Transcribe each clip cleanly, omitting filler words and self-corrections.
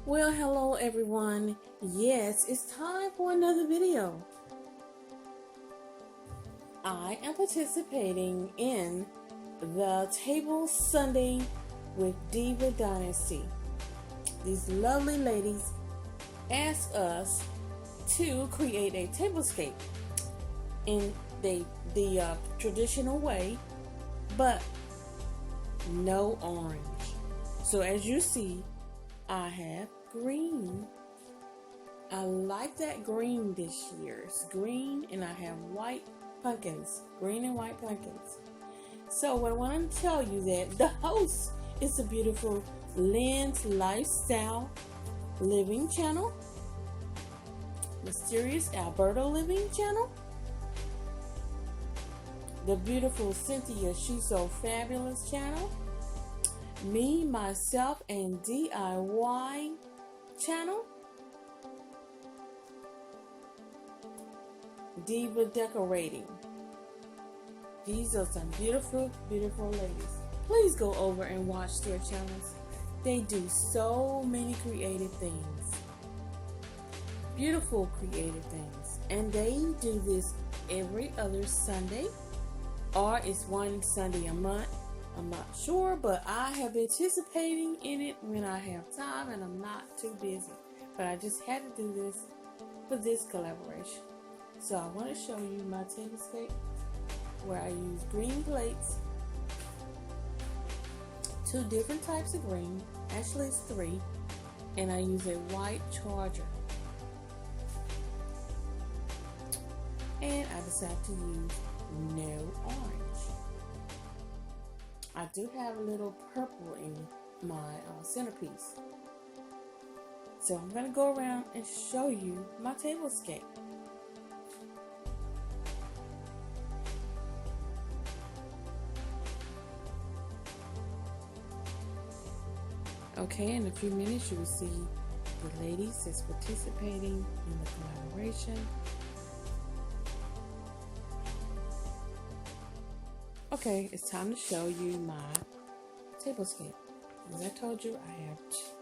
Well, hello everyone. Yes, it's time for another video. I am participating in the Table Sunday with Diva Dynasty. These lovely ladies asked us to create a tablescape in the traditional way, but no orange. So as you see, I have green. I like that green this year. It's green and I have white pumpkins. Green and white pumpkins. So what I want to tell you that the host is the beautiful Lynn's Lifestyle Living Channel. Mysterious Alberta Living Channel. The beautiful Cynthia Shesobless channel. Me, Myself, and DIY'ing channel. Diva Decorating. These are some beautiful, beautiful ladies. Please go over and watch their channels. They do so many creative things. Beautiful creative things. And they do this every other Sunday. Or it's one Sunday a month. I'm not sure, but I have been participating in it when I have time and I'm not too busy. But I just had to do this for this collaboration. So I want to show you my tablescape where I use green plates, 2 different types of green, actually it's 3, and I use a white charger. And I decided to use no orange. I do have a little purple in my centerpiece. So I'm going to go around and show you my tablescape. Okay, in a few minutes you will see the ladies that's participating in the collaboration. Okay, it's time to show you my tablescape. As I told you, I have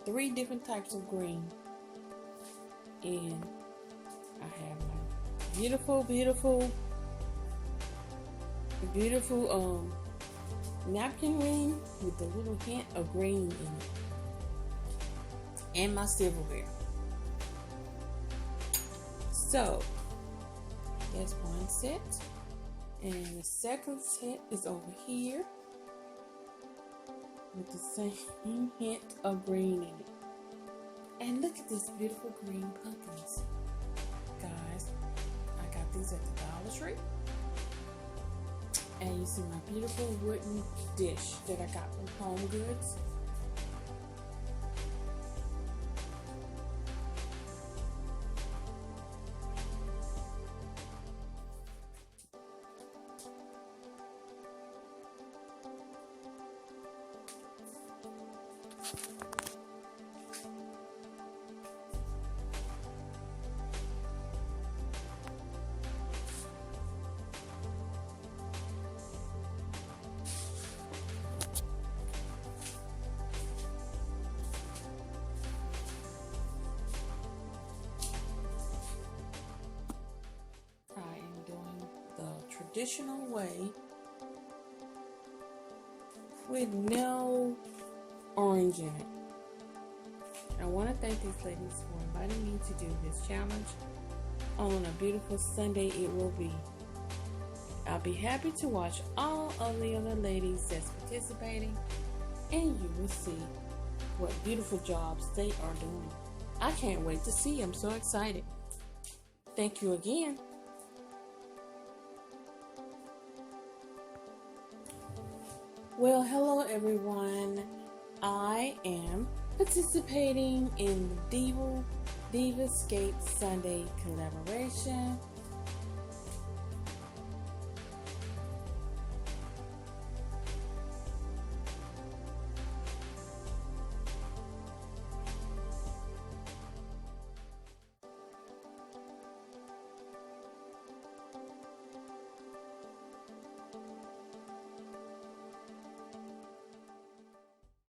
3 different types of green. And I have my beautiful, beautiful, beautiful napkin ring with a little hint of green in it. And my silverware. So, there's one set. And the second set is over here with the same hint of green in it. And look at these beautiful green pumpkins. Guys, I got these at the Dollar Tree. And you see my beautiful wooden dish that I got from Home Goods. Traditional way with no orange in it. I want to thank these ladies for inviting me to do this challenge on a beautiful Sunday it will be. I'll be happy to watch all of the other ladies that's participating, and you will see what beautiful jobs they are doing. I can't wait to see. I'm so excited. Thank you again. Well, hello everyone. I am participating in the Divascape Sunday collaboration